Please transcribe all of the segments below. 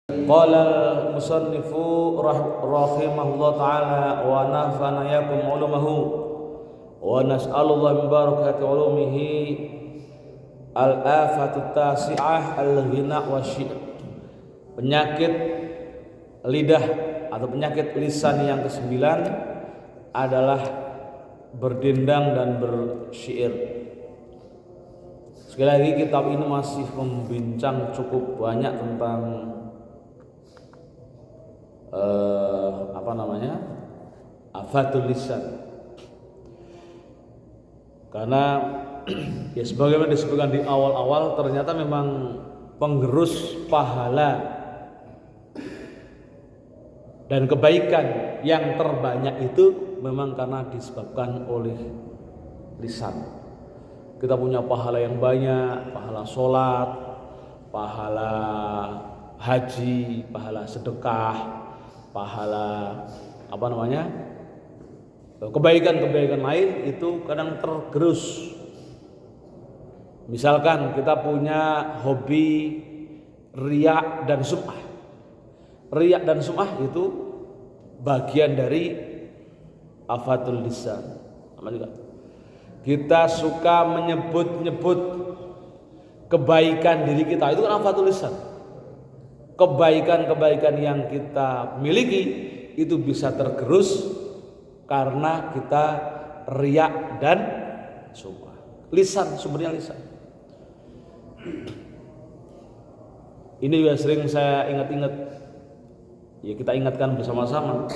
Qala al-musannifu rahimahullah ta'ala wa nafa'ana yakum ulumahu wa nas'alullah min barakati ulumihi al-afatu tasi'ah al-ghina wa syi'r. Penyakit lidah atau penyakit lisan yang ke-9 adalah berdendang dan bersyair. Sekali lagi, kitab ini masih membincang cukup banyak tentang afatul lisan. Karena ya sebagaimana disebutkan di awal-awal, ternyata memang penggerus pahala dan kebaikan yang terbanyak itu memang karena disebabkan oleh lisan. Kita punya pahala yang banyak, pahala sholat, pahala haji, pahala sedekah, pahala kebaikan-kebaikan lain itu kadang tergerus. Misalkan kita punya hobi riya dan sum'ah. Riya dan sum'ah itu bagian dari afatul lisan. Sama juga. Kita suka menyebut-nyebut kebaikan diri kita, itu kan afatul lisan. Kebaikan-kebaikan yang kita miliki itu bisa tergerus karena kita riya dan sum'ah. Lisan, sumbernya lisan. Ini juga sering saya ingat-ingat. Ya, kita ingatkan bersama-sama.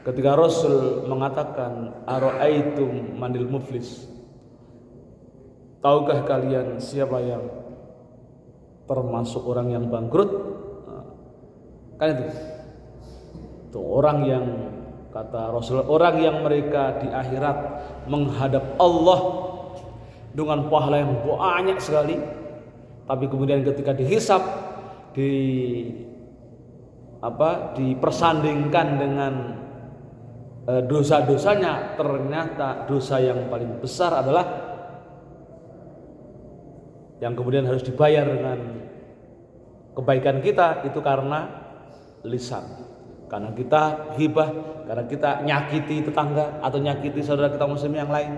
Ketika Rasul mengatakan ara'aitum manil muflis, tahukah kalian siapa yang termasuk orang yang bangkrut? Kan itu orang yang, kata Rasul, orang yang mereka di akhirat menghadap Allah dengan pahala yang banyak sekali, tapi kemudian ketika dihisab, dipersandingkan dengan dosa-dosanya, ternyata dosa yang paling besar adalah yang kemudian harus dibayar dengan kebaikan kita itu karena lisan. Karena kita ghibah, karena kita nyakiti tetangga atau nyakiti saudara kita muslim yang lain.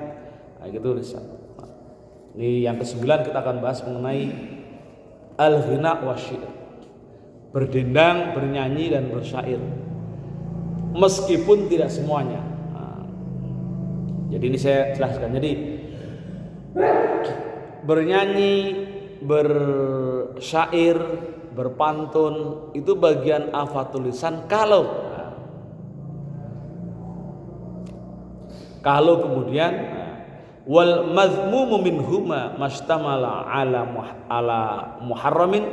Nah, gitu lisan. Nah, ini yang ke-9 kita akan bahas mengenai al-ghina wa syi'r. Berdendang, bernyanyi dan bersyair. Meskipun tidak semuanya. Nah, jadi ini saya jelaskan. Jadi bernyanyi, bersyair, berpantun itu bagian afatul lisan kalau kemudian wal mazmumu minhuma mastamala ala muharramin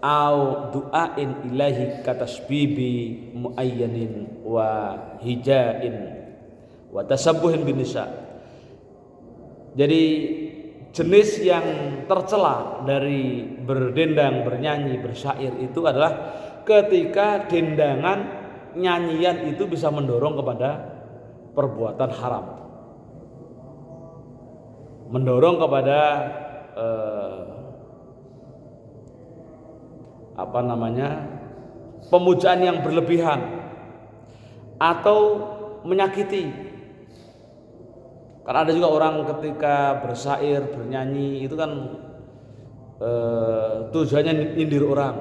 au du'ain ilahi katasbibi muayyanin wa hijain wa tasabbuhin bin nisa. Jadi jenis yang tercela dari berdendang, bernyanyi, bersyair itu adalah ketika dendangan, nyanyian itu bisa mendorong kepada perbuatan haram, mendorong kepada pemujaan yang berlebihan atau menyakiti. Karena ada juga orang ketika bersyair, bernyanyi itu kan tujuannya nyindir orang.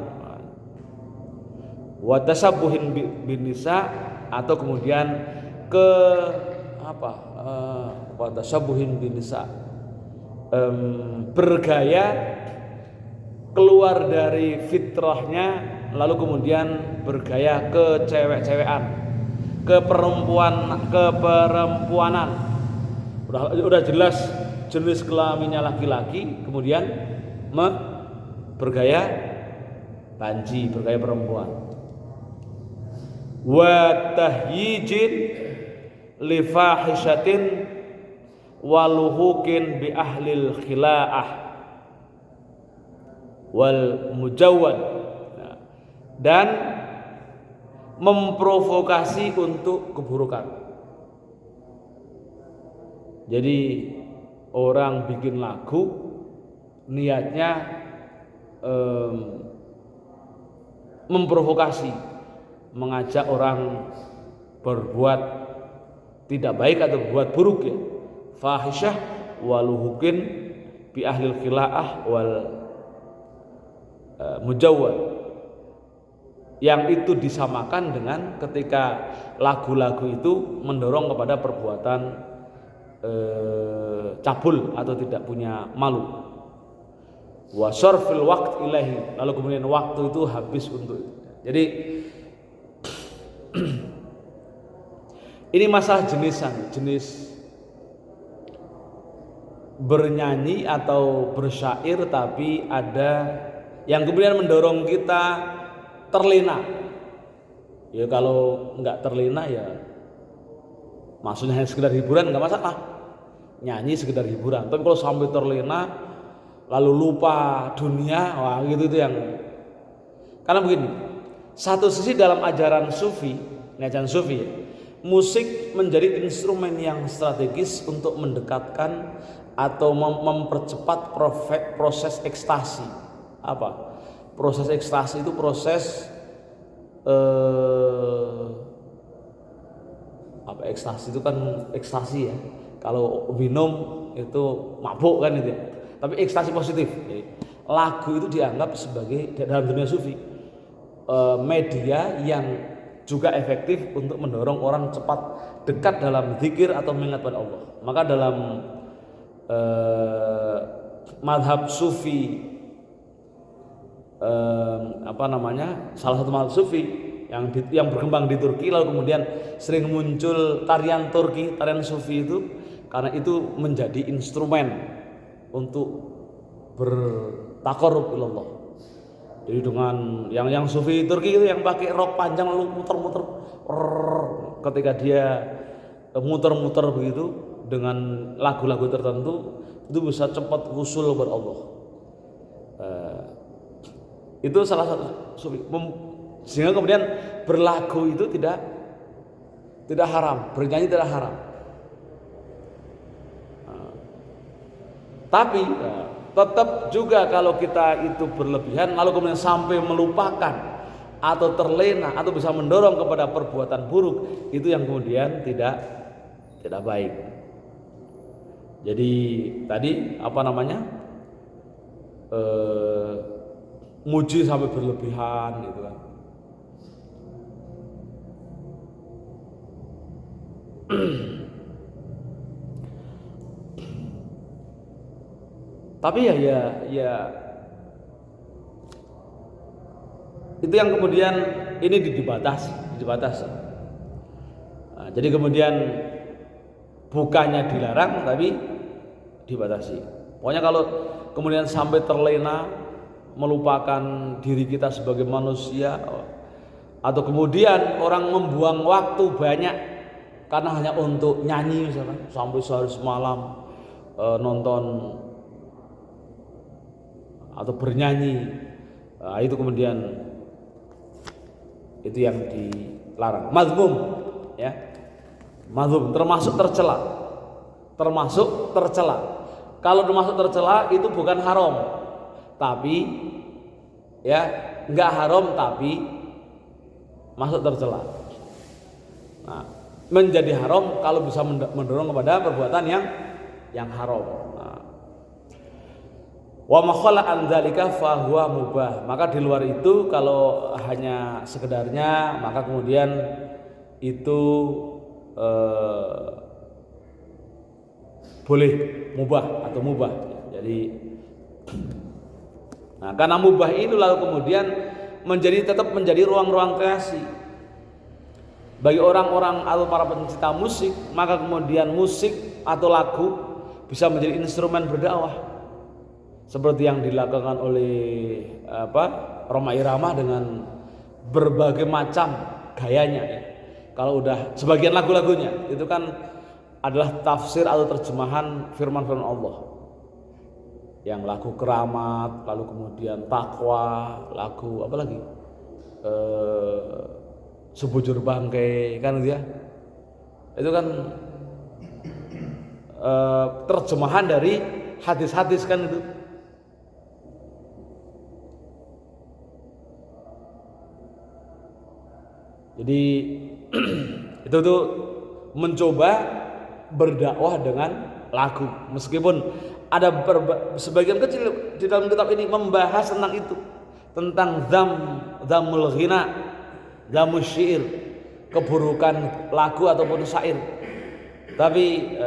Wa tasabbuhin bin nisa atau kemudian tasabbuhin bin nisa, bergaya keluar dari fitrahnya lalu kemudian bergaya ke cewek-cewekan, ke perempuanan. Udah jelas jenis kelaminnya laki-laki, kemudian bergaya banji, bergaya perempuan. Wa tahyijin li fahishatin wa luhukin bi ahlil khilaah wal mujawwad, dan memprovokasi untuk keburukan. Jadi orang bikin lagu niatnya memprovokasi, mengajak orang berbuat tidak baik atau berbuat buruk ya. Fahisyah waluhukin bi ahlil khila'ah wal mujawwad, yang itu disamakan dengan ketika lagu-lagu itu mendorong kepada perbuatan cabul atau tidak punya malu. Wa syarfil waqt ilahi, lalu kemudian waktu itu habis untuk itu. Jadi ini masalah jenis bernyanyi atau bersyair, tapi ada yang kemudian mendorong kita terlena. Ya kalau nggak terlena ya maksudnya hanya sekedar hiburan nggak masalah, nyanyi sekedar hiburan. Tapi kalau sampai terlena lalu lupa dunia, wah gitu itu yang, karena begini, satu sisi dalam ajaran sufi ya, musik menjadi instrumen yang strategis untuk mendekatkan atau mempercepat proses ekstasi. Apa? Proses ekstasi itu proses ekstasi itu kan ekstasi ya. Kalau minum itu mabuk kan itu ya. Tapi ekstasi positif. Jadi, lagu itu dianggap sebagai dalam dunia sufi media yang juga efektif untuk mendorong orang cepat dekat dalam zikir atau mengingat pada Allah. Maka dalam madhab sufi salah satu madhab sufi yang berkembang di Turki, lalu kemudian sering muncul tarian Turki, tarian sufi itu karena itu menjadi instrumen untuk bertakarrub ilallah. Jadi dengan yang sufi Turki itu yang pakai rok panjang lalu muter-muter, ketika dia muter-muter begitu dengan lagu-lagu tertentu itu bisa cepat wusul kepada Allah. Itu salah satu sufi. Sehingga kemudian berlagu itu tidak haram, bernyanyi tidak haram. Tapi tetap juga kalau kita itu berlebihan lalu kemudian sampai melupakan atau terlena atau bisa mendorong kepada perbuatan buruk, itu yang kemudian tidak baik. Jadi tadi muji sampai berlebihan gitu kan. Tapi ya itu yang kemudian ini dibatasi. Nah, jadi kemudian bukannya dilarang tapi dibatasi. Pokoknya kalau kemudian sampai terlena melupakan diri kita sebagai manusia, atau kemudian orang membuang waktu banyak karena hanya untuk nyanyi misalkan sampai sehari semalam nonton atau bernyanyi, itu kemudian itu yang dilarang. Mazmum ya, mazmum termasuk tercela. Kalau termasuk tercela itu bukan haram, tapi ya enggak haram tapi masuk tercela. Nah, menjadi haram kalau bisa mendorong kepada perbuatan yang haram. Wa ma khala an dzalika fa huwa mubah. Maka di luar itu kalau hanya sekedarnya maka kemudian itu boleh mubah atau mubah. Jadi karena mubah itu lalu kemudian tetap menjadi ruang-ruang kreasi bagi orang-orang atau para pencinta musik, maka kemudian musik atau lagu bisa menjadi instrumen berdakwah. Seperti yang dilakukan oleh Rhoma Irama dengan berbagai macam gayanya ya. Kalau udah sebagian lagu-lagunya itu kan adalah tafsir atau terjemahan firman-firman Allah. Yang lagu keramat, lalu kemudian takwa, lagu apa lagi? Sebujur bangkai kan dia. Itu kan terjemahan dari hadis-hadis kan itu. Jadi itu tuh mencoba berdakwah dengan lagu, meskipun ada sebagian kecil di dalam kitab ini membahas tentang itu, tentang dzamul ghina, dzamul syair, keburukan lagu ataupun syair. Tapi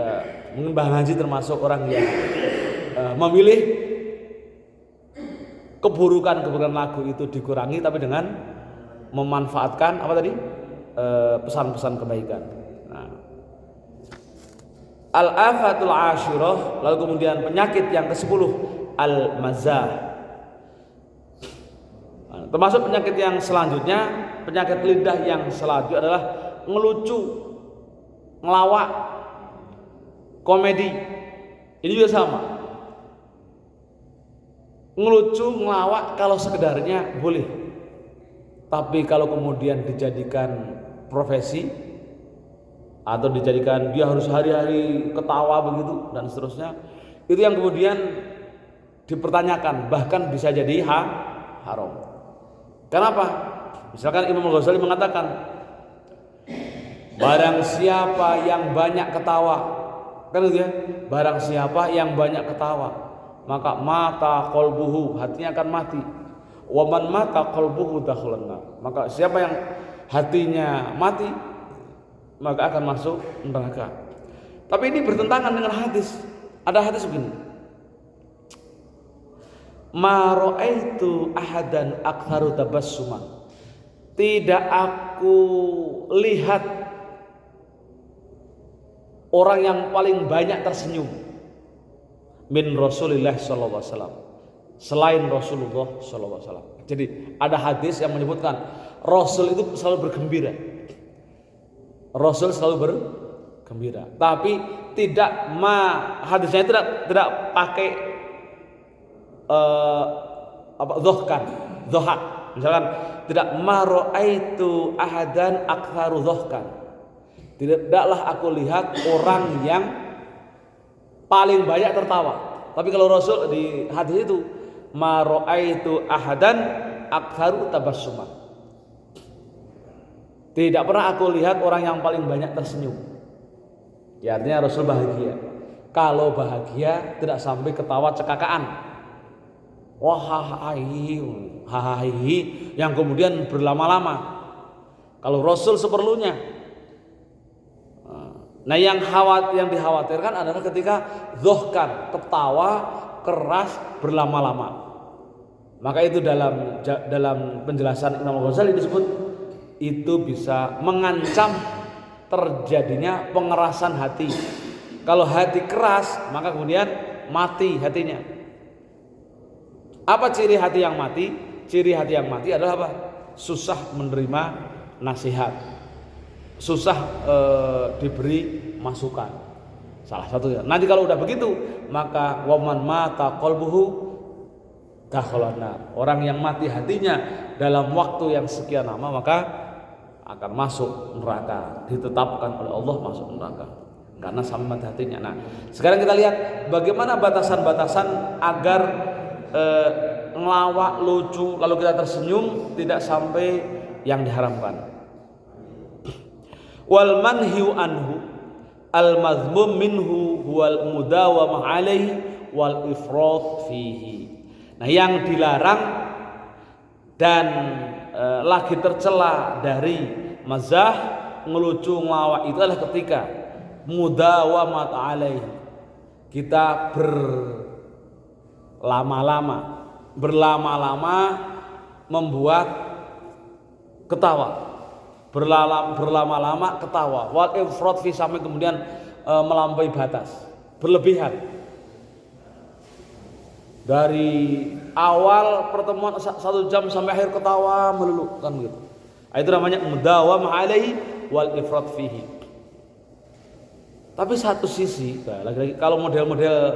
mungkin Mbah Haji termasuk orang yang memilih keburukan lagu itu dikurangi, tapi dengan memanfaatkan apa tadi, pesan-pesan kebaikan. Nah, al-afatul asyirah, lalu kemudian penyakit yang ke-10 al-mazah. Nah, termasuk penyakit yang selanjutnya, penyakit lidah yang selanjutnya adalah ngelucu, ngelawak, komedi. Ini juga sama. Ngelucu, ngelawak kalau sekedarnya boleh, tapi kalau kemudian dijadikan profesi atau dijadikan dia harus hari-hari ketawa begitu dan seterusnya, itu yang kemudian dipertanyakan, bahkan bisa jadi haram. Kenapa? Misalkan Imam Ghazali mengatakan, barang siapa yang banyak ketawa, kan gitu ya, barang siapa yang banyak ketawa, maka mata qalbuhu, hatinya akan mati. Waman mata qalbuhu dakhalan nar, maka siapa yang hatinya mati maka akan masuk neraka. Tapi ini bertentangan dengan hadis. Ada hadis begini, ma ra'aitu ahadan aktsaru tabassuman, tidak aku lihat orang yang paling banyak tersenyum min Rasulillah sallallahu alaihi wasallam, selain Rasulullah sallallahu alaihi wasallam. Jadi ada hadis yang menyebutkan Rasul itu selalu bergembira. Rasul selalu bergembira. Tapi tidak hadisnya tidak pakai dhahak. Misalkan tidak ma ra'aitu ahadan aktsaru dhahkan. Tidaklah aku lihat orang yang paling banyak tertawa. Tapi kalau Rasul di hadis itu ma ra'aitu ahadan aktsaru tabassuman, tidak pernah aku lihat orang yang paling banyak tersenyum. Ya, artinya Rasul bahagia. Kalau bahagia tidak sampai ketawa cekakaan, wah hahaha, yang kemudian berlama-lama. Kalau Rasul seperlunya. Nah, yang dikhawatirkan adalah ketika dhahkan, ketawa keras berlama-lama. Maka itu dalam penjelasan Imam Ghazali disebut itu bisa mengancam terjadinya pengerasan hati. Kalau hati keras, maka kemudian mati hatinya. Apa ciri hati yang mati? Ciri hati yang mati adalah apa? Susah menerima nasihat, susah diberi masukan. Salah satunya. Nanti kalau udah begitu, maka waman mata qalbuhu dakhalan nar. Orang yang mati hatinya dalam waktu yang sekian lama maka akan masuk neraka, ditetapkan oleh Allah masuk neraka karena sama mati hatinya. Nah, sekarang kita lihat bagaimana batasan-batasan agar ngelawak, lucu, lalu kita tersenyum tidak sampai yang diharamkan. Wal manhiu anhu al mazmum minhu huwal mudawamah alaihi wal ifrat fihi. Nah, yang dilarang dan lagi tercela dari mazah, ngelucu, ngelawak itu adalah ketika mudawamat alaihi, kita berlama-lama membuat ketawa, berlama-lama ketawa, wal ifrat fi, sampai kemudian melampaui batas, berlebihan. Dari awal pertemuan 1 jam sampai akhir ketawa melulu, kan begitu. Itu namanya mudawamah alaihi wal ifrat fihi. Tapi satu sisi, lagi-lagi kalau model-model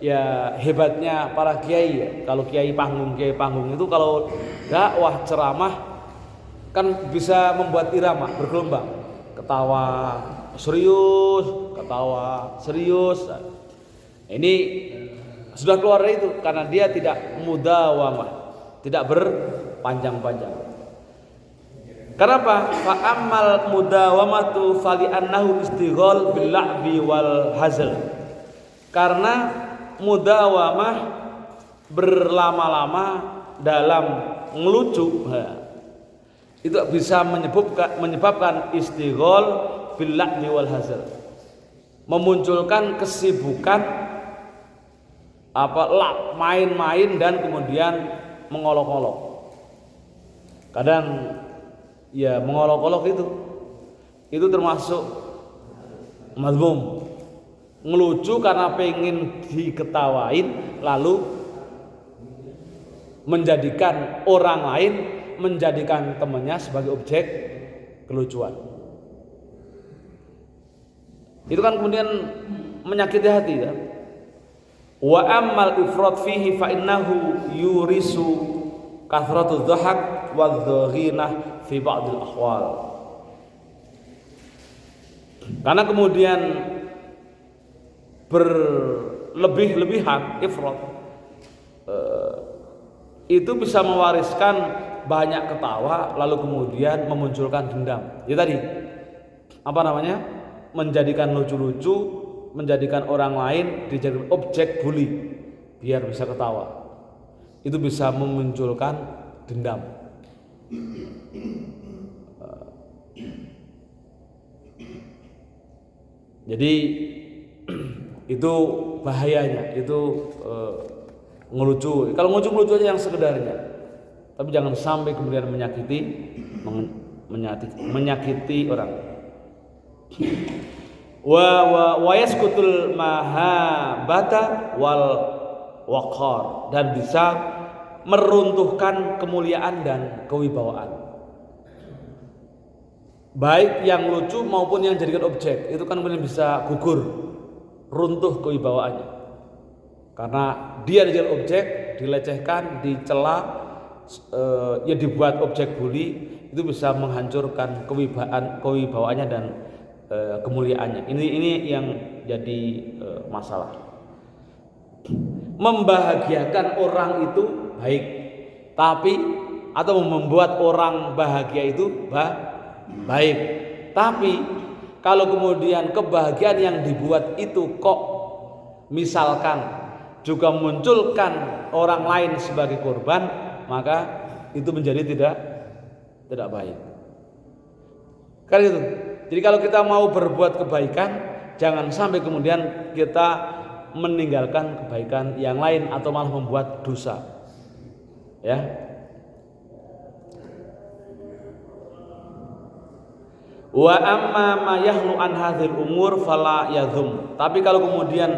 ya hebatnya para kiai ya, kalau kiai panggung itu kalau dakwah ceramah kan bisa membuat irama bergelombang, ketawa serius, ketawa serius. Ini sudah keluar dari itu karena dia tidak mudawamah, tidak berpanjang-panjang. Kenapa? Fa ammal mudawamatu fali annahu istighal bil la'bi wal hazl. Karena mudawamah berlama-lama dalam ngelucu itu bisa menyebabkan istighal bil la'bi wal hazl. Memunculkan kesibukan main-main dan kemudian mengolok-olok. Kadang ya mengolok-olok itu termasuk mazmum, ngelucu karena pengen diketawain lalu menjadikan orang lain, menjadikan temannya sebagai objek kelucuan. Itu kan kemudian menyakiti hati ya. Wa ammal ifrat fihi fa innahu yurisu kathratu dhahak wa dhaghinah fi ba'dil ahwal. Karena kemudian berlebih-lebihan ifrat itu bisa mewariskan banyak ketawa lalu kemudian memunculkan dendam. Ya tadi menjadikan lucu-lucu, menjadikan orang lain dijadikan objek bully biar bisa ketawa. Itu bisa memunculkan dendam. Jadi itu bahayanya, itu ngelucu. Kalau ngelucu aja yang sekedarnya, tapi jangan sampai kemudian menyakiti orang. Wa yaskutul mahabata wal waqar, dan bisa meruntuhkan kemuliaan dan kewibawaan. Baik yang lucu maupun yang jadikan objek, itu kan kemudian bisa gugur, runtuh kewibawaannya. Karena dia dijadikan objek, dilecehkan, dicela, ya dibuat objek bully, itu bisa menghancurkan kewibawaannya dan kemuliaannya. Ini yang jadi masalah. Membahagiakan orang itu baik, tapi atau membuat orang bahagia itu baik, tapi kalau kemudian kebahagiaan yang dibuat itu kok misalkan juga munculkan orang lain sebagai korban, maka itu menjadi tidak baik. Kan itu. Jadi kalau kita mau berbuat kebaikan, jangan sampai kemudian kita meninggalkan kebaikan yang lain atau malah membuat dosa. Ya. Wa amma ma yahlu an hadzal umur fala yadhum. Tapi kalau kemudian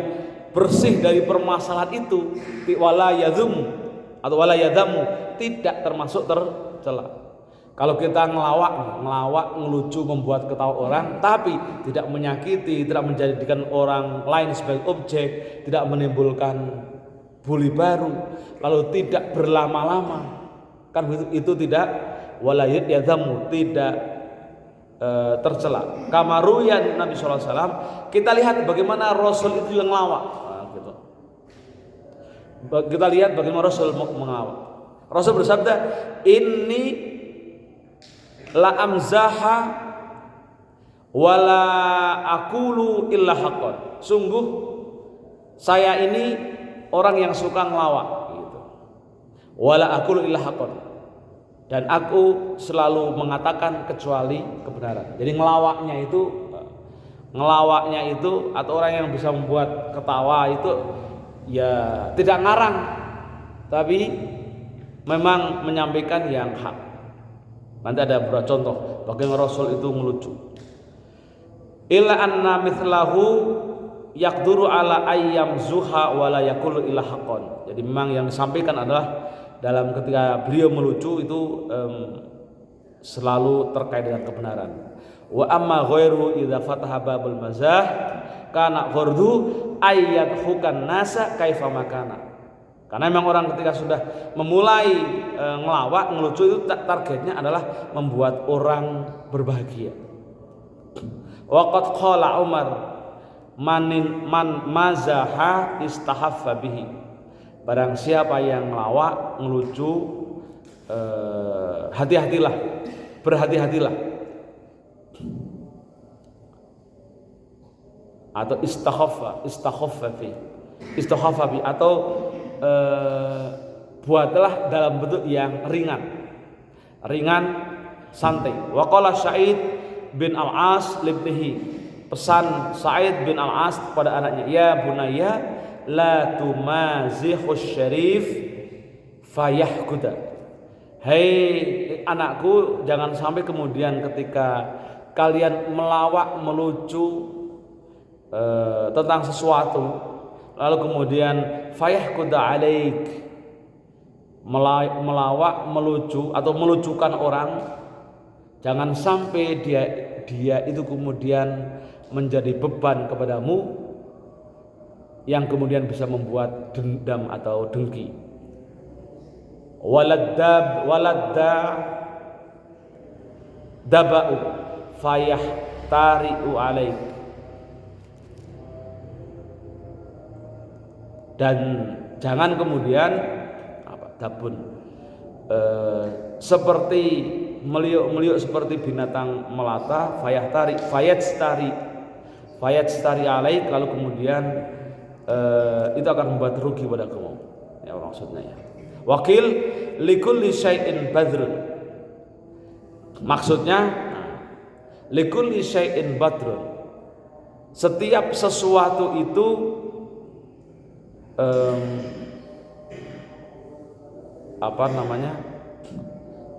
bersih dari permasalahan itu, wala yadhum atau wala yadhamu, tidak termasuk tercela. Kalau kita ngelawak, ngelucu, membuat ketawa orang, tapi tidak menyakiti, tidak menjadikan orang lain sebagai objek, tidak menimbulkan bully baru, lalu tidak berlama-lama, kan itu tidak wala yadhamu, tidak tercela. Kamaruyan Nabi SAW, kita lihat bagaimana Rasul itu yang ngelawak. Gitu. Kita lihat bagaimana Rasul mengelawak. Rasul bersabda, "Inni la amzaha wala aqulu illa haqqan." Sungguh saya ini orang yang suka ngelawak gitu. Wala aqulu illa haqqan. Dan aku selalu mengatakan kecuali kebenaran. Jadi ngelawaknya itu atau orang yang bisa membuat ketawa itu ya tidak ngarang, tapi memang menyampaikan yang hak. Nanti ada beberapa contoh bagaimana Rasul itu ngelucu. Illa anna mithlahu yaqduru ala ayyam zuha wala yaqulu illa haqqan. Jadi memang yang disampaikan adalah dalam ketika beliau melucu itu selalu terkait dengan kebenaran. Wa amma ghairu idza fataha babul mazah kana ghardu ayyat hukan nasa kaifa makana. Karena memang orang ketika sudah memulai ngelawak, ngelucu itu targetnya adalah membuat orang berbahagia. Waqad qala Umar man mazaha istahaffa bihi. Barang siapa yang ngelawak, ngelucu, hati-hatilah berhati-hatilah. Atau istakhaffa fi atau buatlah dalam bentuk yang ringan santai. Wa qala Sa'id bin Al-As libnihi, pesan Sa'id bin Al-As kepada anaknya, ya bunayya la tumazihus syarif fayahkuda. Hei anakku, jangan sampai kemudian ketika kalian melawak melucu tentang sesuatu, lalu kemudian fayahkuda alaik, melawak melucu atau melucukan orang, jangan sampai dia itu kemudian menjadi beban kepadamu yang kemudian bisa membuat dendam atau dengki. Waladda daba'u fayah tari'u alaik, dan jangan kemudian seperti meliuk-meliuk seperti binatang melata, fayatstari alaik, lalu kemudian itu akan membuat rugi pada kamu. Ya maksudnya ya. Wakil likulli syai'in badrun. Maksudnya likulli syai'in badrun. Setiap sesuatu itu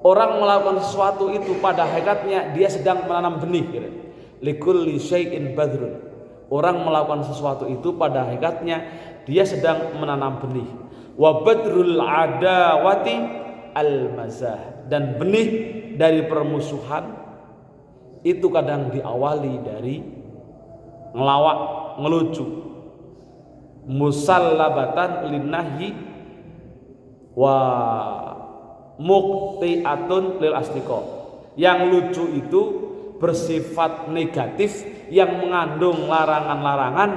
orang melakukan sesuatu itu pada hakikatnya dia sedang menanam benih gitu. Likulli syai'in badrun. Orang melakukan sesuatu itu pada hakikatnya dia sedang menanam benih. Wa badrul adawati al-mazah, dan benih dari permusuhan itu kadang diawali dari ngelawak, ngelucu. Musallabatan linnahyi wa muqti'atun lil asdiqa. Yang lucu itu bersifat negatif yang mengandung larangan-larangan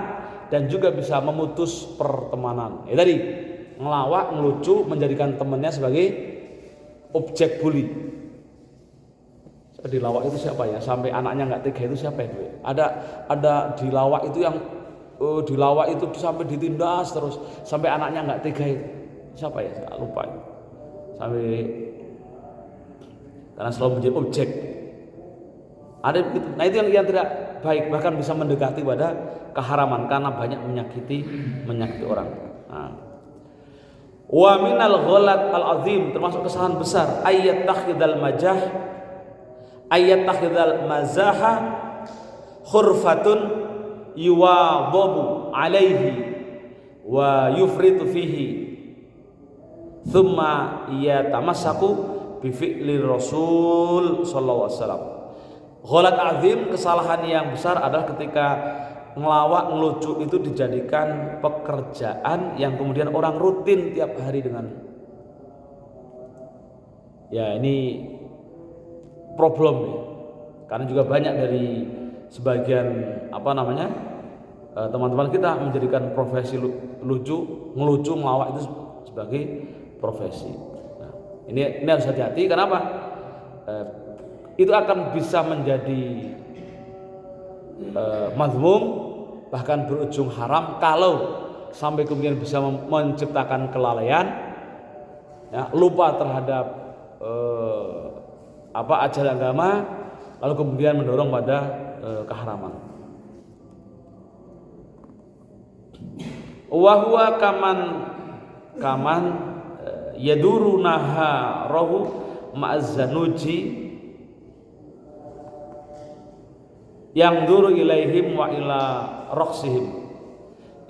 dan juga bisa memutus pertemanan. Ya tadi, ngelawak, ngelucu, menjadikan temannya sebagai objek bully. Dilawak itu siapa ya? Sampai anaknya nggak tega itu siapa itu? Ada dilawak itu yang dilawak itu sampai ditindas terus sampai anaknya nggak tega itu. Siapa ya? Saya lupa. Sampai karena selalu menjadi objek. Ada begitu. Nah itu yang tidak baik, bahkan bisa mendekati pada keharaman karena banyak menyakiti orang. Nah. Wa minal ghalat al-azim, termasuk kesalahan besar, ayat takhidal mazaha khurfatun yuwadhabu alaihi wa yufritu fihi thumma yatamassaku bi fi'li Rasul sallallahu alaihi wasallam. Ghalat azim, kesalahan yang besar adalah ketika ngelawak, ngelucu itu dijadikan pekerjaan yang kemudian orang rutin tiap hari dengan. Ya ini problem ya. Karena juga banyak dari sebagian teman-teman kita menjadikan profesi lucu, ngelucu, ngelawak itu sebagai profesi. Nah, ini harus hati-hati. Kenapa? Itu akan bisa menjadi mazmum, bahkan berujung haram kalau sampai kemudian bisa menciptakan kelalaian, ya, lupa terhadap ajaran agama, lalu kemudian mendorong pada keharaman. Wa huwa kaman yaduru naharahu ma'azzanuji yang duru ilaihim wa ila roksihim.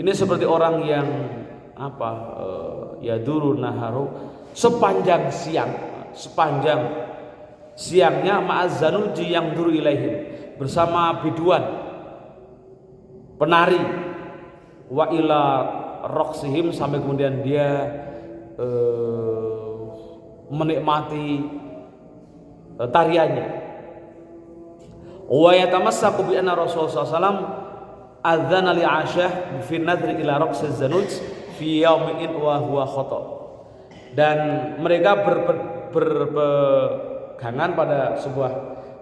Ini seperti orang yang ya duru naharu, sepanjang siangnya ma'azzanuji yang duru ilaihim, bersama biduan penari, wa ila roksihim, sampai kemudian dia menikmati tariannya. Wa yatamassaku bi anna Rasulullah sallallahu alaihi wasallam adzana li Aisyah fi nadri ila raqsi zanuj fi yaumin wa huwa khata. Dan mereka ketegangan pada sebuah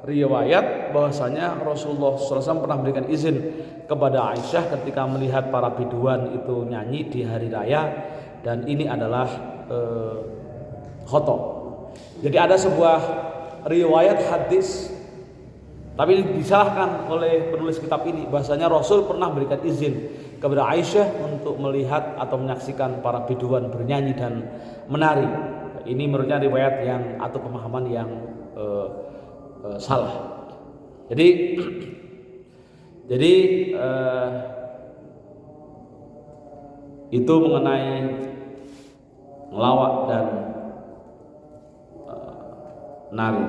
riwayat bahwasanya Rasulullah SAW pernah memberikan izin kepada Aisyah ketika melihat para biduan itu nyanyi di hari raya, dan ini adalah khotob. Jadi ada sebuah riwayat hadis, tapi ini disalahkan oleh penulis kitab ini, bahwasanya Rasul pernah memberikan izin kepada Aisyah untuk melihat atau menyaksikan para biduan bernyanyi dan menari. Ini menurutnya riwayat yang atau pemahaman yang salah. Jadi itu mengenai ngelawak dan nari.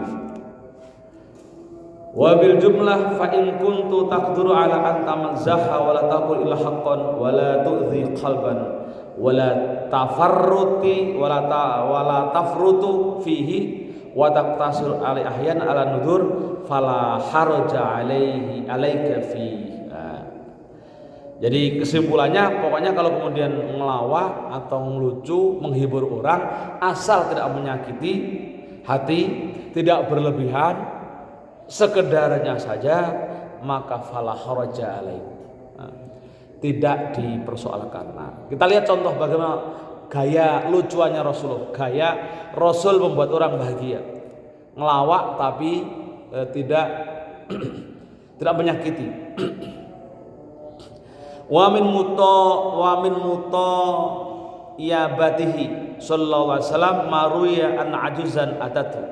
Wa bil jumlah fa in kuntu taqdiru ala an tamazzaha wa la taqul illa haqqan wa la tu'dhi qalban wa la tafarruti wa la tafrutu fihi wa taqtasir ali ahyan ala nudur fala haraja alaihi alaika fi. Jadi kesimpulannya pokoknya kalau kemudian ngelawak atau ngelucu, menghibur orang, asal tidak menyakiti hati, tidak berlebihan, sekedarnya saja, maka fala haraja alaik, tidak dipersoalkan. Nah, kita lihat contoh bagaimana gaya lucuannya Rasulullah. Gaya Rasul membuat orang bahagia, ngelawak tapi tidak tidak menyakiti. Wa min muto ya batihi sallallahu alaihi wasallam maruya an ajuzan atatu.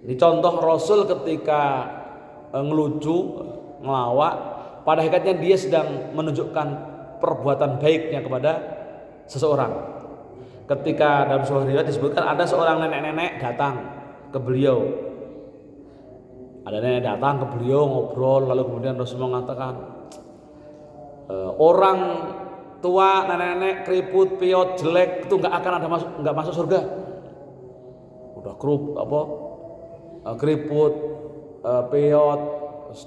Ini contoh Rasul ketika ngelucu, ngelawak, pada hakikatnya dia sedang menunjukkan perbuatan baiknya kepada seseorang. Ketika dalam sebuah riwayat disebutkan ada seorang nenek-nenek datang ke beliau. Ada nenek datang ke beliau ngobrol, lalu kemudian Rasul mengatakan, orang tua, nenek-nenek, keriput, piot, jelek itu nggak akan ada nggak masuk surga. Udah keriput, piot,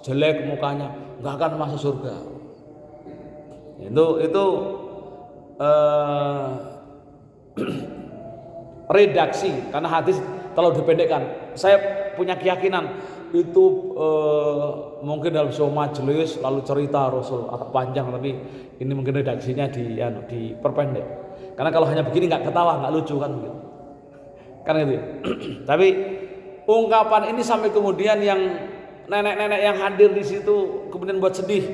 jelek mukanya, nggak akan masuk surga. Itu redaksi, karena hadis terlalu dipendekkan. Saya punya keyakinan itu mungkin dalam sebuah majelis lalu cerita Rasul agak panjang, tapi ini mungkin redaksinya diperpendek. Karena kalau hanya begini nggak ketawa, nggak lucu kan gitu. Kan gitu. Tapi ungkapan ini sampai kemudian yang nenek-nenek yang hadir di situ kemudian buat sedih.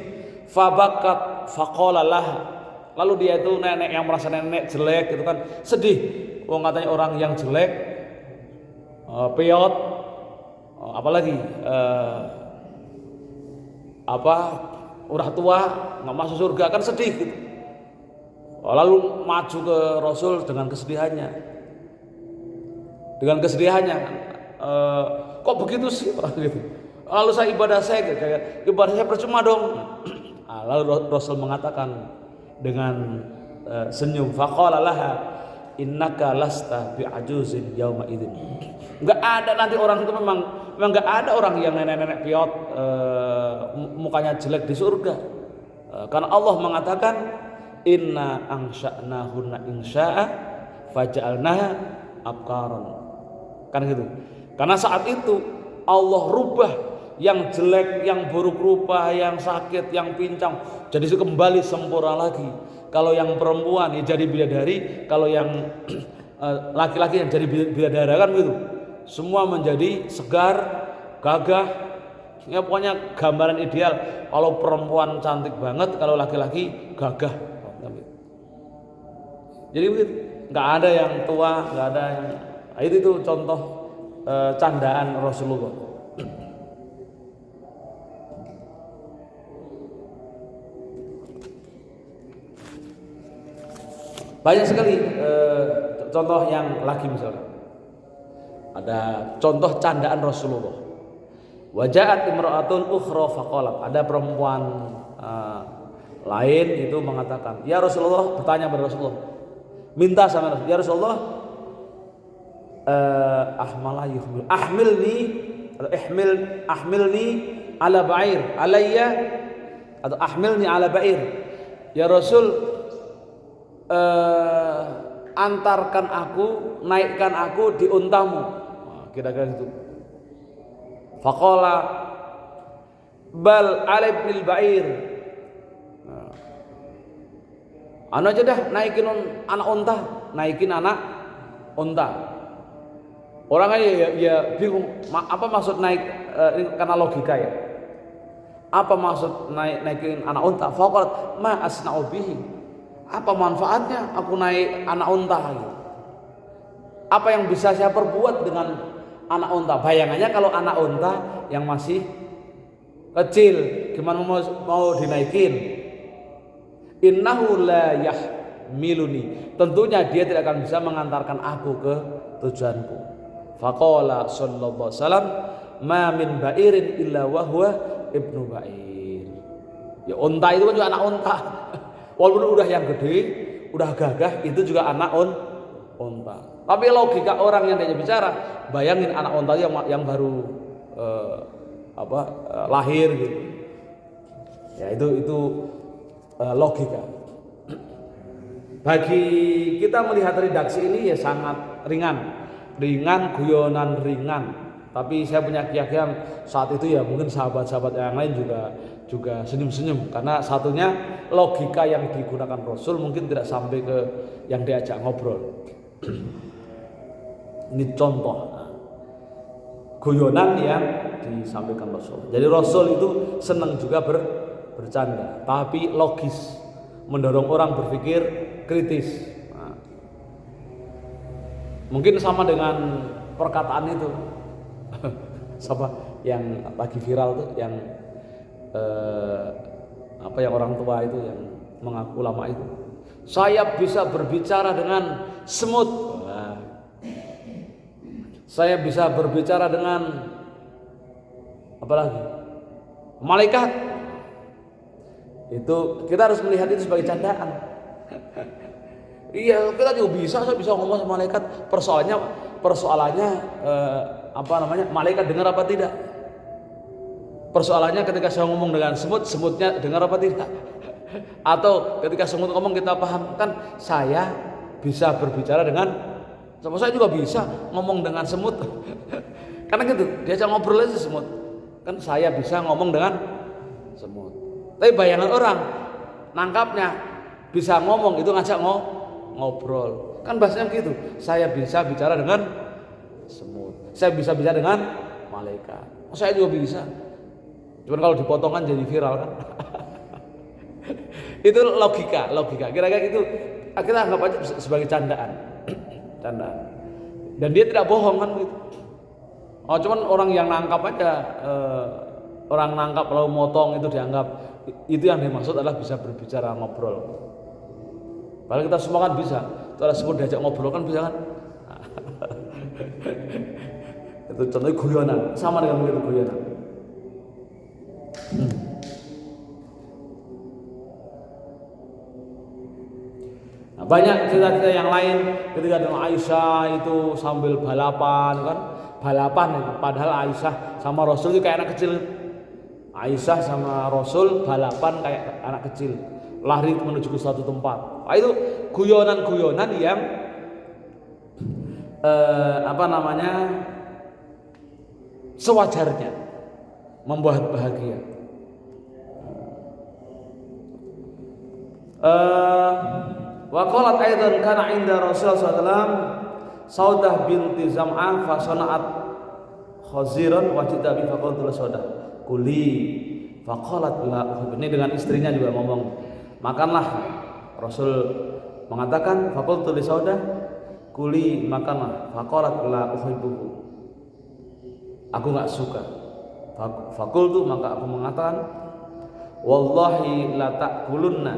Fabakat faqalalah. Lalu dia itu nenek yang merasa nenek jelek gitu kan, sedih. Katanya orang yang jelek, piot, apalagi udah tua nggak masuk surga kan sedih gitu. Lalu maju ke Rasul dengan kesedihannya, kok begitu sih orang gitu. Lalu ibadah saya percuma dong. Lalu Rasul mengatakan dengan senyum, faqala laha innaka lasta bi'ajuzin yauma idzin. Enggak ada nanti orang itu memang enggak ada orang yang nenek-nenek piot mukanya jelek di surga. Karena Allah mengatakan inna ansha'nahunna insya'a faja'alnaha abkaran. Kan gitu. Karena saat itu Allah rubah yang jelek, yang buruk rupa, yang sakit, yang pincang jadi kembali sempurna lagi. Kalau yang perempuan ya jadi bidadari, kalau yang laki-laki yang jadi bidadara kan gitu. Semua menjadi segar, gagah. Ya pokoknya gambaran ideal. Kalau perempuan cantik banget, kalau laki-laki gagah. Jadi begitu. Nggak ada yang tua, nggak ada yang. Itu contoh candaan Rasulullah. Banyak sekali contoh yang lagi, misalnya ada contoh candaan Rasulullah. Waja'at imra'atun ukhra faqalat, ada perempuan lain itu mengatakan, ya Rasulullah, bertanya kepada Rasulullah, minta sama Rasulullah, ya Rasulullah, ahmilni ala ba'ir alayya, atau ahmilni ala ba'ir, ya Rasul, antarkan aku, naikkan aku di untamu. kira-kira itu. Faqala bal alib bil ba'ir. Anu aja dah naikin anak unta, naikin anak unta. Orang aja ya bingung, apa maksud naik karena logika ya. Apa maksud naikin anak unta? Faqalat ma asna'u bihi. Apa manfaatnya aku naik anak unta gitu? Apa yang bisa saya perbuat dengan anak unta? Bayangannya kalau anak unta yang masih kecil, gimana mau dinaikin? Innahu la yahmiluni. Tentunya dia tidak akan bisa mengantarkan aku ke tujuanku. Faqala sallallahu alaihi wasallam ma min ba'irin illa wa huwa ibnu ba'ir. Ya unta itu kan juga anak unta. Walaupun udah yang gede, udah gagah, itu juga anak unta. Tapi logika orang yang diajak bicara, bayangin anak unta yang baru lahir gitu. Ya itu logika. Bagi kita melihat redaksi ini ya sangat ringan, guyonan ringan. Tapi saya punya keyakinan saat itu ya mungkin sahabat-sahabat yang lain juga senyum-senyum karena satunya logika yang digunakan Rasul mungkin tidak sampai ke yang diajak ngobrol. Ini contoh guyonan yang disampaikan Rasul. Jadi Rasul itu senang juga bercanda, tapi logis, mendorong orang berpikir kritis. Nah, mungkin sama dengan perkataan itu, sama yang lagi viral tuh, yang yang orang tua itu yang mengaku ulama itu, saya bisa berbicara dengan semut. Nah, saya bisa berbicara dengan apa lagi? Malaikat. Itu kita harus melihat itu sebagai candaan. Iya, kita juga saya bisa ngomong sama malaikat. Persoalannya malaikat dengar apa tidak? Persoalannya ketika saya ngomong dengan semut, semutnya dengar apa tidak? Atau ketika semut ngomong kita paham, kan saya bisa berbicara dengan sama, saya juga bisa ngomong dengan semut. Karena gitu, diajak ngobrol aja semut. Kan saya bisa ngomong dengan semut. Tapi bayangan orang nangkapnya bisa ngomong itu ngajak ngobrol. Kan bahasanya gitu. Saya bisa bicara dengan semut. Saya bisa bicara dengan malaikat. Saya juga bisa. Cuman kalau dipotong kan jadi viral kan. Itu logika. Kira-kira itu kita anggap aja sebagai candaan. Dan dia tidak bohong kan gitu. Cuman orang yang nangkap aja, orang nangkap lalu motong itu dianggap itu yang dimaksud adalah bisa berbicara ngobrol. Padahal kita semua kan bisa. Itu ada semua diajak ngobrol kan bisa kan? Itu contohnya guyonan, sama dengan begitu guyonan. Nah, banyak cerita-cerita yang lain ketika dengan Aisyah itu sambil balapan kan, itu. Padahal Aisyah sama Rasul itu kayak anak kecil. Aisyah sama Rasul balapan kayak anak kecil, lari menuju ke suatu tempat. Nah, itu guyonan-guyonan yang sewajarnya membuat bahagia. Wa qalat aidan kana inda Rasulullah SAW Saudah binti Zam'ah fa sana'at khaziran wa jitabi fa qultu la Saudah kuli fa qalat la. Ini dengan istrinya juga ngomong, makanlah. Rasul mengatakan fa qultu li Saudah kuli, makanlah. Fa qalat la uhibbuhu, aku enggak suka. Fa qultu, maka aku mengatakan wallahi la ta'kulunna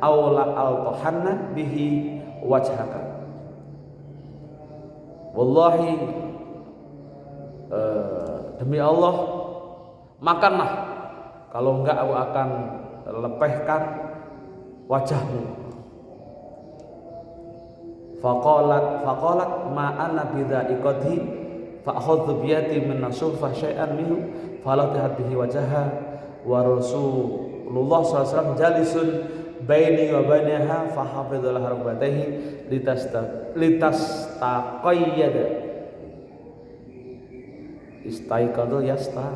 aw la altahanna bihi wajhaka. Wallahi, demi Allah, makanlah, kalau enggak aku akan lepehkan wajahmu. Faqalat ma ana bidaiqati fa akhadtu bi yadi min nasufa syai'an minhu falatihat bihi wajhaha wa Rasulullah SAW jalisun baini wa bainaha fa hafidhal harbataihi litastaqayyada Istaiqadha yasta.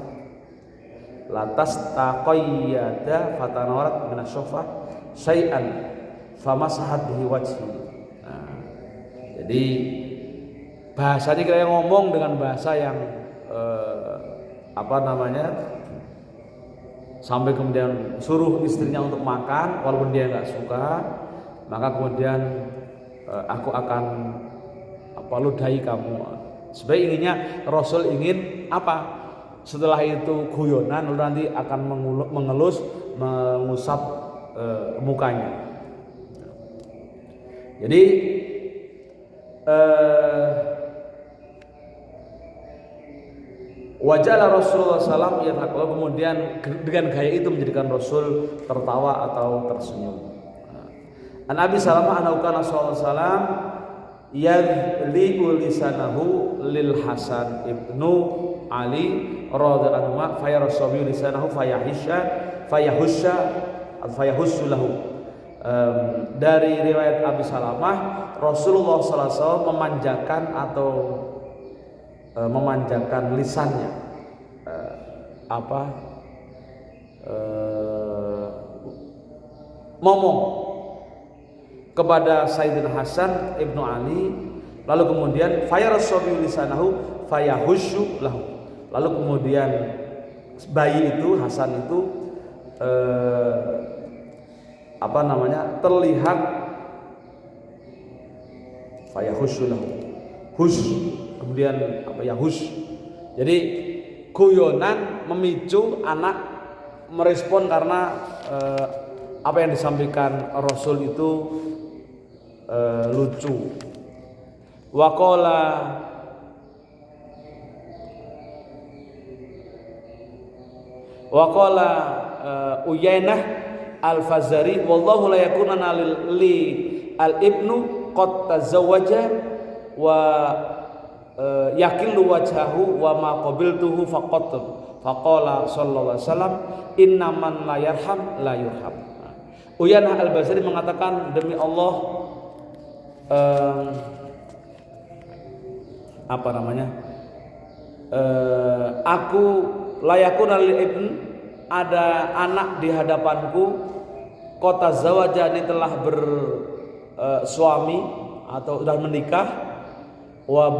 Lantas taqayyada fatanawarat minasyafah syai'an famasahat bihi wajhi. Nah, jadi bahasanya kita ngomong dengan bahasa yang sampai kemudian suruh istrinya untuk makan walaupun dia nggak suka, maka kemudian aku akan ludahi kamu. Sebenarnya inginnya Rasul ingin apa? Setelah itu guyonan, lalu nanti akan mengelus, mengusap mukanya. Jadi wajah Rasulullah SAW kemudian dengan gaya itu menjadikan Rasul tertawa atau tersenyum. An Abi Salamah anhu kana sallallahu alaihi wasallam yadli'u lisanahu lil Hasan ibnu Ali radhiyallahu anhu fayarsabi lisanahu fayahussu lahu. Dari riwayat Abi Salamah, Rasulullah SAW memanjakan lisannya, ngomong kepada Sayyidina Hasan ibnu Ali, lalu kemudian fayarsabi lisanahu fayahussu lahu. Lalu kemudian bayi itu, Hasan itu terlihat fayahussu lahu, kemudian jadi guyonan memicu anak merespon karena apa yang disampaikan Rasul itu lucu. Waqala Uyainah al-Fazari wallahu la yakunana li al-ibnu qad tazawwaja wa yakillu wajhahu wa ma qabiltuhu faqala sallallahu alaihi wasallam innaman la yarham la yurham. Uyainah al-Fazari mengatakan, demi Allah aku layakun al-ibn, ada anak di hadapanku, kota zawajani telah bersuami atau sudah menikah, wa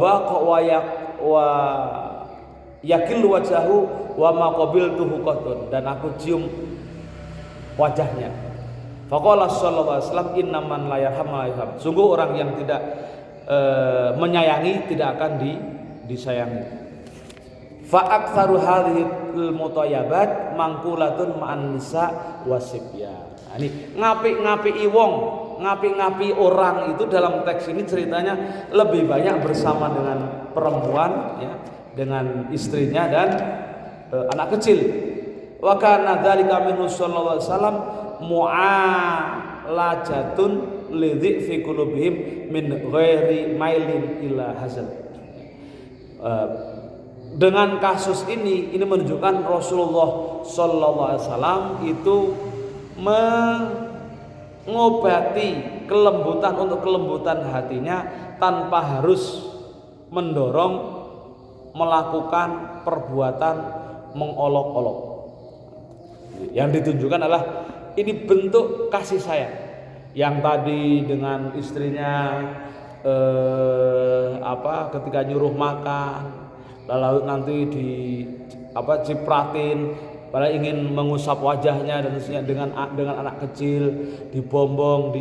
yakil wajahu wa ma qabiltuhu qatun, dan aku cium wajahnya. Faqala sallallahu alaihi wasallam innaman la yarham la yarham. Sungguh orang yang tidak menyayangi tidak akan disayangi. Fa aktsaru hadhil mutayyabat mangkulatun ma'an nisa wasibya. Nah, ini ngapi-ngapi wong, ngapi-ngapi orang itu dalam teks ini ceritanya lebih banyak bersama dengan perempuan, ya, dengan istrinya dan anak kecil. Wa kana dzalika minhu sallallahu alaihi wasallam mu'alajatun lidhi fi qulubihim min ghairi mailin ila hazal. Dengan kasus ini menunjukkan Rasulullah sallallahu alaihi wasallam itu mengobati kelembutan untuk kelembutan hatinya tanpa harus mendorong melakukan perbuatan mengolok-olok. Yang ditunjukkan adalah ini bentuk kasih sayang. Yang tadi dengan istrinya ketika nyuruh makan, lalu nanti cipratin, padahal ingin mengusap wajahnya dan dengan anak kecil dibombong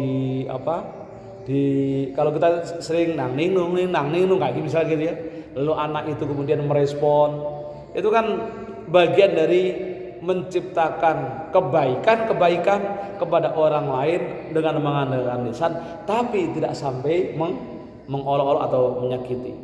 kalau kita sering nang ninung kayak gitu misalnya gitu ya. Lalu anak itu kemudian merespon, itu kan bagian dari menciptakan kebaikan kepada orang lain dengan mengandalkan lisan, tapi tidak sampai mengolok-olok atau menyakiti.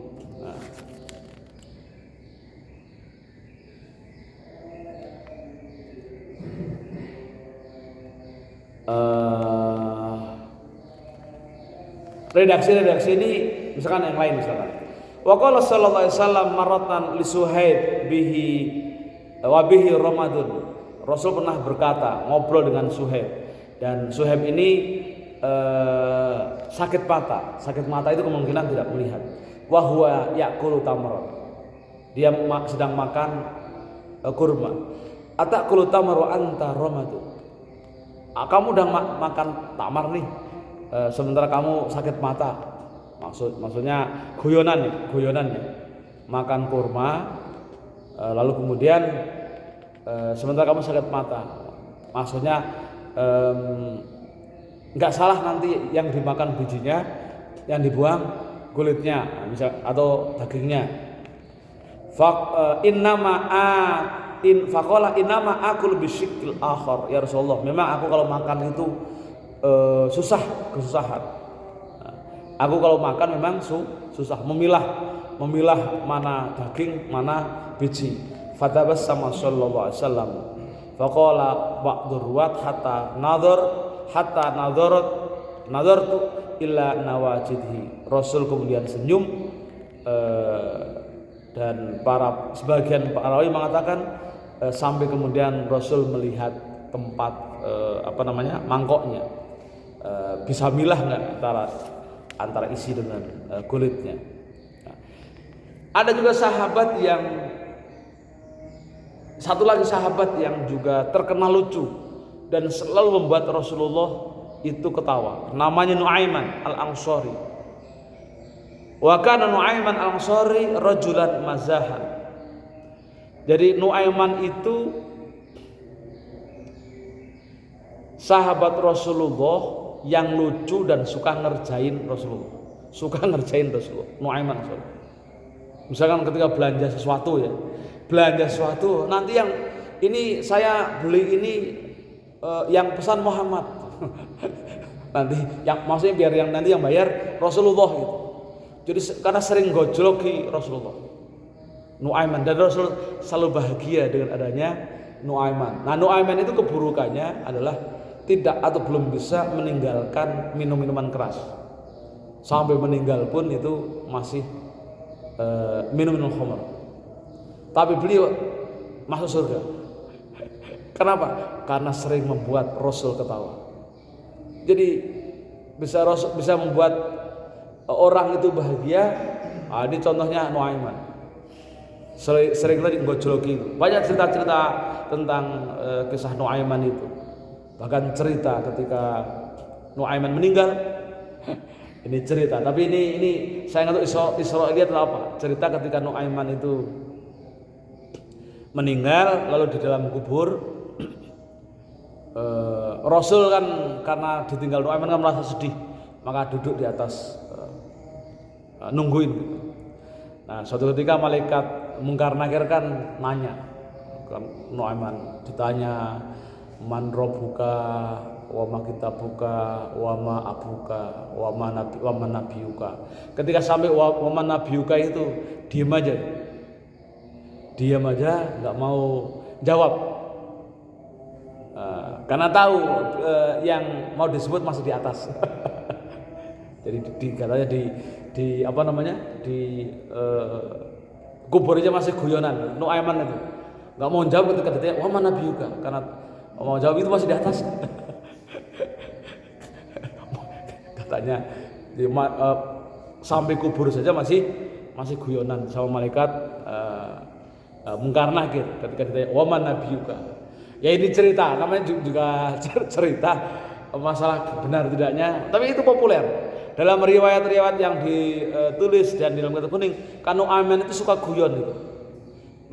Redaksi ini misalkan yang lain, misalkan wa qala sallallahu alaihi wasallam maratan li Suhaib bihi Ramadun. Rasul pernah berkata, ngobrol dengan Suhaib, dan Suhaib ini sakit mata itu kemungkinan tidak melihat. Wa huwa ya'kulu tamran. dia sedang makan kurma. Atakulu tamar wa anta ramadu. Kamu udah makan tamar nih, sementara kamu sakit mata. Maksudnya guyonannya. Makan kurma, lalu kemudian sementara kamu sakit mata. Maksudnya nggak salah nanti yang dimakan bijinya, yang dibuang kulitnya, misal atau dagingnya. Faqala innama akul bisyikil akhar ya Rasulullah. Memang aku kalau makan itu kesusahan. Aku kalau makan memang susah memilah mana daging, mana biji. Fatabassama sallallahu alaihi wasallam. Faqala ba'dur ruwat hatta nadartu illa nawajidhi. Rasul kemudian senyum, dan sebagian para rawi mengatakan sampai kemudian Rasul melihat tempat mangkoknya, bisa milah nggak antara isi dengan kulitnya. Ada juga satu lagi sahabat yang juga terkenal lucu dan selalu membuat Rasulullah itu ketawa. Namanya Nuaiman al-Ansari. Wa kana Nuaiman al-Ansari rajulan mazahan. Jadi Nuaiman itu sahabat Rasulullah yang lucu dan suka ngerjain Rasulullah. Nuaiman. Misalkan ketika belanja sesuatu, nanti yang ini saya beli ini yang pesan Muhammad. Nanti yang maksudnya biar yang nanti yang bayar Rasulullah gitu. Jadi karena sering gojloki Rasulullah. Nuaiman, dan Rasul selalu bahagia dengan adanya Nuaiman. Nah, Nuaiman itu keburukannya adalah tidak atau belum bisa meninggalkan minuman keras. Sampai meninggal pun itu masih minum khamr. Tapi beliau masuk surga. Kenapa? Karena sering membuat Rasul ketawa. Jadi bisa membuat orang itu bahagia. Ini contohnya Nuaiman. Sering tadi gojloki. Banyak cerita-cerita tentang kisah Nuaiman itu. Bahkan cerita ketika Nuaiman meninggal. Ini cerita, tapi ini saya nggak tahu Israiliyat atau apa. Cerita ketika Nuaiman itu meninggal, lalu di dalam kubur, Rasul kan karena ditinggal Nuaiman kan merasa sedih, maka duduk di atas nungguin. Nah, suatu ketika malaikat Mungkar Nakir kan nanya, Nuaiman ditanya, man robuka, wa ma kitabuka, wa ma abuka, wa ma nabiyuka. Ketika sampai wa ma nabiyuka itu diam aja, nggak mau jawab, karena tahu yang mau disebut masih di atas. Jadi katanya di kuburnya masih guyonan. Nuaiman itu nggak mau jawab ketika ditanya wa ma nabiyuka, karena mau jawab itu masih di atas. Katanya sampai kubur saja masih guyonan sama malaikat Mungkar Nakir ketika ditanya wa man nabiyuka. Ya ini cerita, namanya juga cerita masalah benar tidaknya, tapi itu populer dalam riwayat-riwayat yang ditulis dan di dalam kitab kuning. Kan Nuaiman itu suka guyon itu.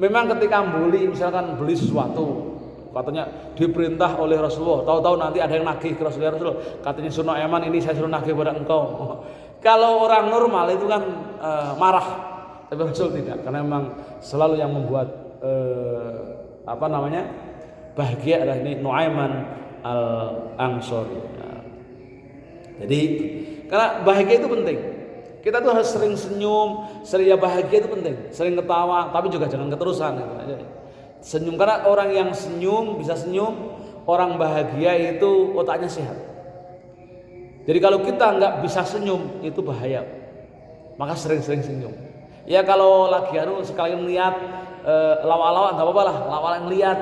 Memang ketika misalkan beli sesuatu, katanya diperintah oleh Rasulullah, tahu-tahu nanti ada yang nagih ke Rasulullah, katanya Nuaiman ini saya suruh nagih pada engkau. Kalau orang normal itu kan marah, tapi Rasul tidak, karena memang selalu yang membuat bahagia adalah ini Nuaiman al-Ansari. Jadi karena bahagia itu penting, kita tuh harus sering senyum, sering bahagia itu penting, sering ketawa, tapi juga jangan keterusan gitu aja. Senyum, karena orang yang bisa senyum, orang bahagia itu otaknya sehat. Jadi kalau kita nggak bisa senyum itu bahaya, maka sering-sering senyum. Ya kalau lagi sekalian lihat lawak-lawak nggak apa-apa lah, lawak yang lihat.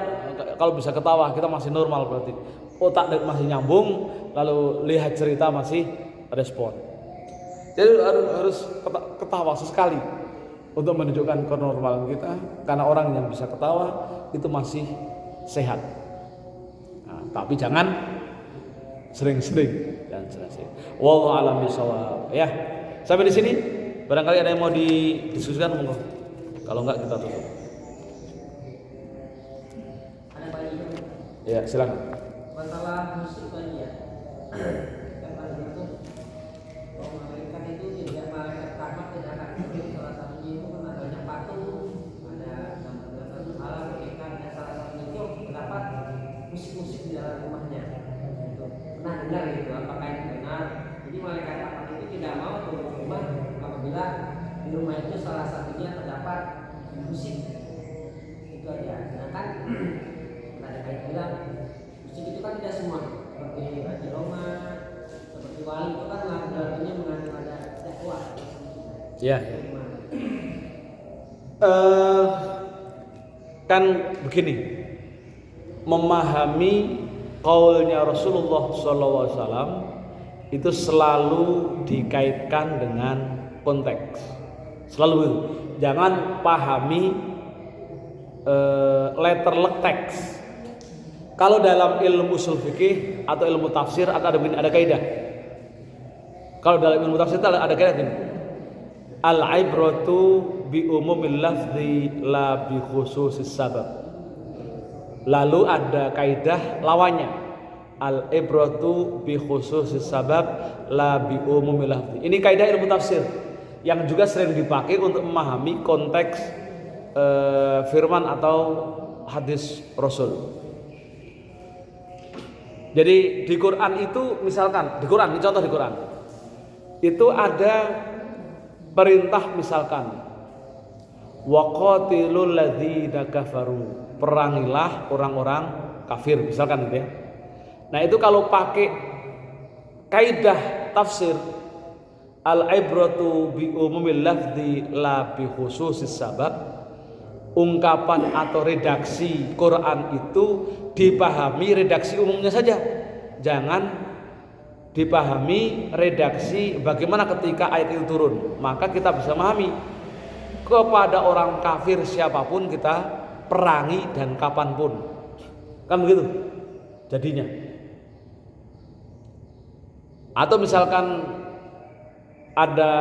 Kalau bisa ketawa kita masih normal, berarti otak masih nyambung, lalu lihat cerita masih respon. Jadi harus ketawa sesekali. untuk menunjukkan kenormalan kita, karena orang yang bisa ketawa itu masih sehat. Nah, tapi jangan sering-sering. Wallahu a'lam bishawab. Ya, sampai di sini. Barangkali ada yang mau didiskusikan, monggo. Kalau enggak kita tutup. Ya, silakan. Masalah musik tadi ya. Yang paling itu bahwa malaikat itu tidak malaikat rahmat tidak akan mungkin salah satunya itu kan adanya patung, ada satu hal malaikat dan salah satunya itu terdapat musik-musik di dalam rumahnya. Itu pernah dengar gitu, apakah itu benar? Jadi malaikat rahmat itu tidak mau turun rumah apabila di rumah itu salah satunya terdapat musik. Itu aja. Sedangkan ada kayak bilang musik itu kan tidak semua, seperti Haji Roma, seperti Wali itu kan lagu-lagunya mengandung ada dakwah. Ya. Kan begini, memahami qaulnya Rasulullah SAW itu selalu dikaitkan dengan konteks. Selalu, jangan pahami letterlek teks. Kalau dalam ilmu ushul fikih atau ilmu tafsir ada kaidah. Kalau dalam ilmu tafsir itu ada kaidah gini. Al-ibratu bi umumil lafzi la bi khususis sabab. Lalu ada kaidah lawannya. Al-ibratu bi khususis sabab la bi umumil lafzi. Ini kaidah ilmu tafsir yang juga sering dipakai untuk memahami konteks firman atau hadis Rasul. Jadi di Quran itu misalkan di Quran, ini contoh di Quran itu ada perintah misalkan waqatilul ladzina kafaru, perangilah orang-orang kafir misalkan gitu ya. Nah itu kalau pakai kaidah tafsir al-ibratu bi umumil lafzi la bi khususis sabab, ungkapan atau redaksi Quran itu dipahami redaksi umumnya saja, jangan dipahami redaksi bagaimana ketika ayat itu turun. Maka kita bisa memahami kepada orang kafir siapapun kita perangi dan kapanpun, kan begitu jadinya. Atau misalkan ada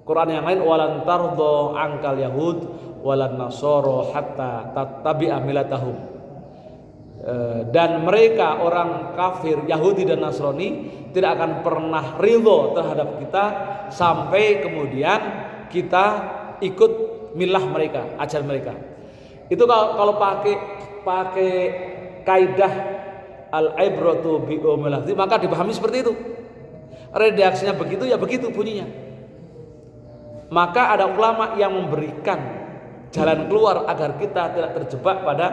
Quran yang lain, walan tardo angkal yahud walan nasoro hatta tattabi'a milatahum, dan mereka orang kafir Yahudi dan Nasrani tidak akan pernah ridho terhadap kita sampai kemudian kita ikut milah mereka, ajaran mereka. Itu kalau pakai kaidah al-ibratu bi umumil lafzi, maka dipahami seperti itu. Redaksinya begitu ya begitu bunyinya. Maka ada ulama yang memberikan jalan keluar agar kita tidak terjebak pada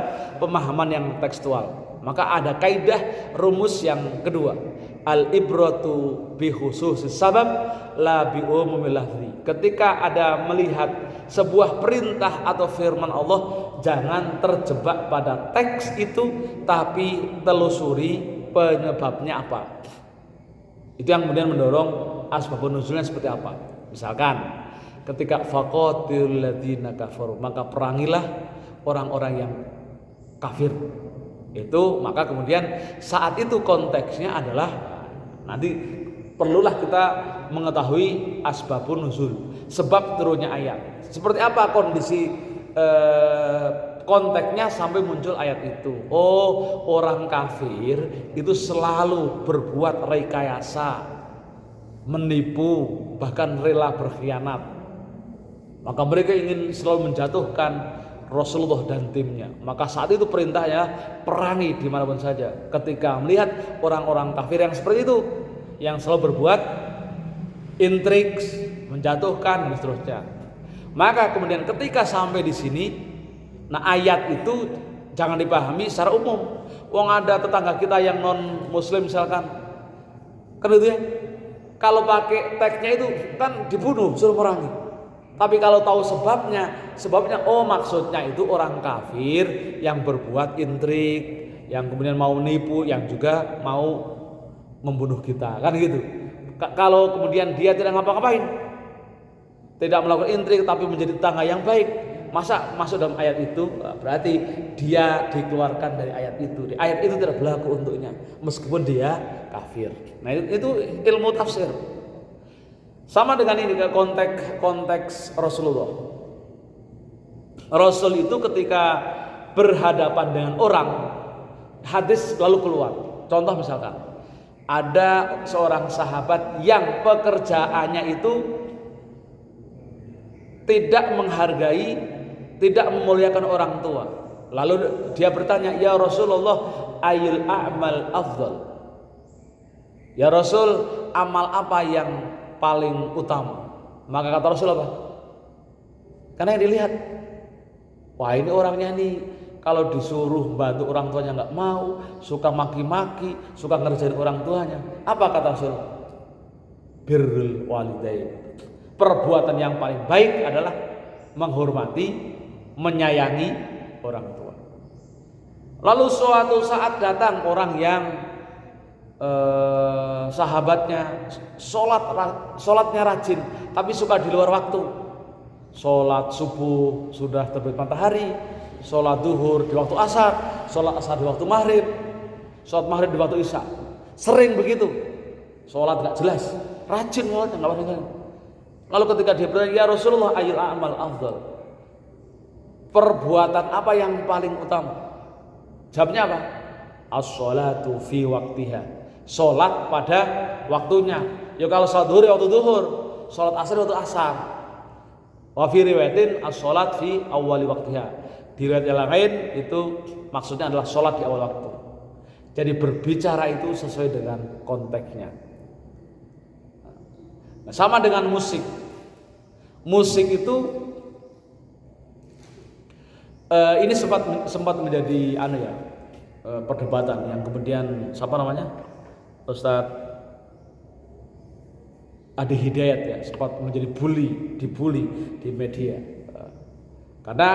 pemahaman yang tekstual. Maka ada kaidah rumus yang kedua, al-ibratu bi khususis sabab la bi umumil lafzi. Ketika ada melihat sebuah perintah atau firman Allah, jangan terjebak pada teks itu, tapi telusuri penyebabnya apa. Itu yang kemudian mendorong asbabun nuzulnya seperti apa. Misalkan ketika faqatil ladzina kafaru, maka perangilah orang-orang yang kafir. Itu maka kemudian saat itu konteksnya adalah nanti perlulah kita mengetahui asbabun nuzul, sebab turunnya ayat. Seperti apa kondisi konteksnya sampai muncul ayat itu. Oh, orang kafir itu selalu berbuat rekayasa, menipu, bahkan rela berkhianat. Maka mereka ingin selalu menjatuhkan Rasulullah dan timnya. Maka saat itu perintahnya perangi dimanapun saja. Ketika melihat orang-orang kafir yang seperti itu, yang selalu berbuat intrik, menjatuhkan dan seterusnya. Maka kemudian ketika sampai di sini, nah ayat itu jangan dipahami secara umum. Wong ada tetangga kita yang non muslim misalkan, kan itu ya. Kalau pakai teksnya itu kan dibunuh, suruh perangi. Tapi kalau tahu sebabnya oh maksudnya itu orang kafir yang berbuat intrik, yang kemudian mau nipu, yang juga mau membunuh kita, kan gitu. Kalau kemudian dia tidak ngapa-ngapain, tidak melakukan intrik tapi menjadi tetangga yang baik, masa masuk dalam ayat itu? Berarti dia dikeluarkan dari ayat itu. Di ayat itu tidak berlaku untuknya meskipun dia kafir. Nah, itu ilmu tafsir. Sama dengan ini ke konteks Rasulullah. Rasul itu ketika berhadapan dengan orang, hadis lalu keluar. Contoh misalkan ada seorang sahabat yang pekerjaannya itu tidak menghargai, tidak memuliakan orang tua. Lalu dia bertanya, "Ya Rasulullah, ayul a'mal afdal?" Ya Rasul, amal apa yang paling utama? Maka kata Rasul apa? Karena yang dilihat, wah ini orangnya nih kalau disuruh bantu orang tuanya nggak mau, suka maki-maki, suka ngerjain orang tuanya. Apa kata Rasul? Birrul walidain. Perbuatan yang paling baik adalah menghormati, menyayangi orang tua. Lalu suatu saat datang orang yang sahabatnya sholatnya rajin, tapi suka di luar waktu. Sholat subuh sudah terbit matahari, sholat duhur di waktu asar, sholat asar di waktu maghrib, sholat maghrib di waktu isya. Sering begitu. Sholat gak jelas, rajin sholatnya gak apa-apa. Lalu ketika dia bertanya, "Ya Rasulullah, ayul a'mal afdal?" Perbuatan apa yang paling utama? Jawabnya apa? As-sholatu fi waktiha. Sholat pada waktunya. Ya kalau sholat duhur ya waktu duhur, sholat asar waktu asar. Wa fi riwayatin as-sholat fi awwali waktiha. Di riwayat yang lain itu maksudnya adalah sholat di awal waktu. Jadi berbicara itu sesuai dengan konteksnya. Nah, sama dengan musik. Musik itu ini sempat menjadi perdebatan yang kemudian siapa namanya? Ustadz Adi Hidayat ya sempat menjadi dibully di media. Karena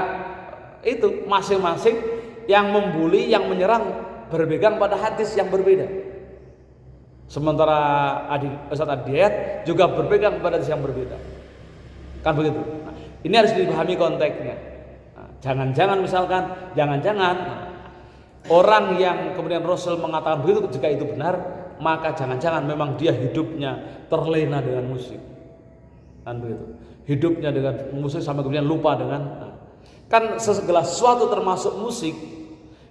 itu masing-masing yang membuli, yang menyerang berpegang pada hadis yang berbeda. Sementara Ustadz Adi Hidayat juga berpegang pada hadis yang berbeda. Kan begitu. Nah, ini harus dipahami konteksnya. Nah, jangan-jangan orang yang kemudian Rasul mengatakan begitu, jika itu benar, maka jangan-jangan memang dia hidupnya terlena dengan musik. Kan begitu. Hidupnya dengan musik sampai kemudian lupa dengan kan segala sesuatu termasuk musik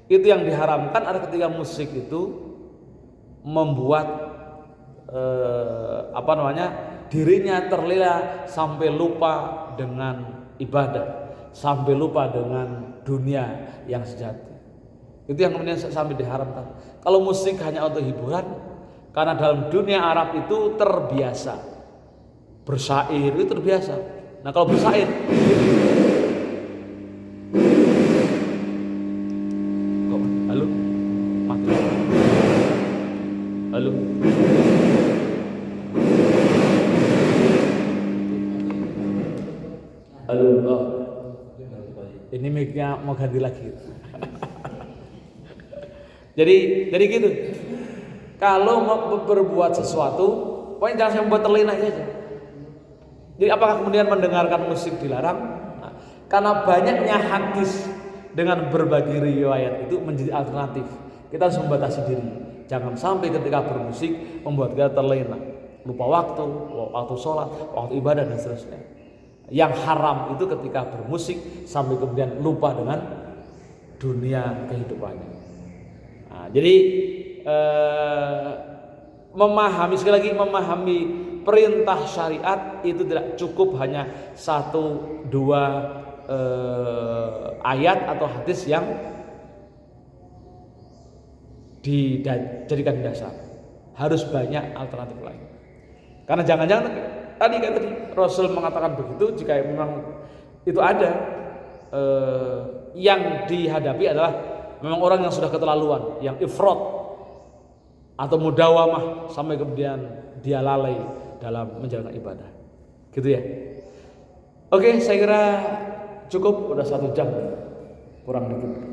itu yang diharamkan ada ketika musik itu membuat dirinya terlena sampai lupa dengan ibadah, sampai lupa dengan dunia yang sejati. Itu yang kemudian sampai diharamkan. Kalau musik hanya untuk hiburan, karena dalam dunia Arab itu terbiasa bersyair, itu terbiasa. Nah kalau bersyair, halo, mati, halo. Halo, ini mic-nya mau ganti lagi. jadi gitu. Kalau mau berbuat sesuatu, pokoknya jangan sampai membuat terlena aja. Jadi apakah kemudian mendengarkan musik dilarang? Nah, karena banyaknya hadis dengan berbagai riwayat itu menjadi alternatif. Kita harus membatasi diri. Jangan sampai ketika bermusik membuat kita terlena, lupa waktu sholat, waktu ibadah dan seterusnya. Yang haram itu ketika bermusik sampai kemudian lupa dengan dunia kehidupannya. Nah, jadi memahami perintah syariat itu tidak cukup hanya 1-2 ayat atau hadis yang dijadikan dasar. Harus banyak alternatif lain. Karena jangan-jangan tadi Rasul mengatakan begitu, jika memang itu ada yang dihadapi adalah memang orang yang sudah keterlaluan, yang ifrat atau mudawamah sampai kemudian dia lalai dalam menjalankan ibadah. Gitu ya. Oke, saya kira cukup, udah 1 jam kurang dikit.